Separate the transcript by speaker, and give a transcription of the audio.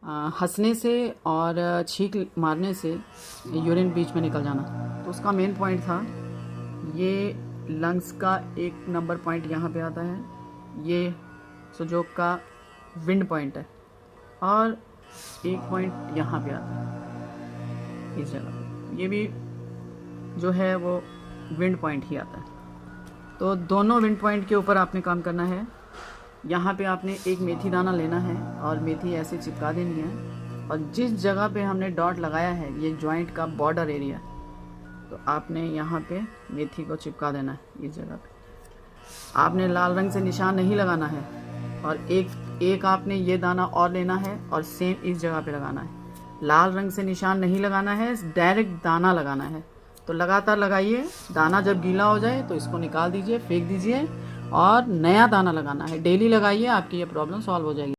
Speaker 1: हंसने से और छींक मारने से यूरिन बीच में निकल जाना। तो उसका मेन पॉइंट था, ये लंग्स का 1 नंबर पॉइंट यहाँ पे आता है, ये सुजोग का विंड पॉइंट है, और एक पॉइंट यहाँ पे आता है इस जगह, ये भी जो है वो विंड पॉइंट ही आता है। तो दोनों विंड पॉइंट के ऊपर आपने काम करना है। यहाँ पे आपने एक मेथी दाना लेना है और मेथी ऐसे चिपका देनी है, और जिस जगह पे हमने डॉट लगाया है, ये जॉइंट का बॉर्डर एरिया, तो आपने यहाँ पे मेथी को चिपका देना है इस जगह पे। आपने लाल रंग से निशान नहीं लगाना है, और एक आपने ये दाना और लेना है और सेम इस जगह पे लगाना है। लाल रंग से निशान नहीं लगाना है, डायरेक्ट दाना लगाना है। तो लगातार लगाइए, दाना जब गीला हो जाए तो इसको निकाल दीजिए, फेंक दीजिए, और नया दाना लगाना है। डेली लगाइए, आपकी ये प्रॉब्लम सॉल्व हो जाएगी।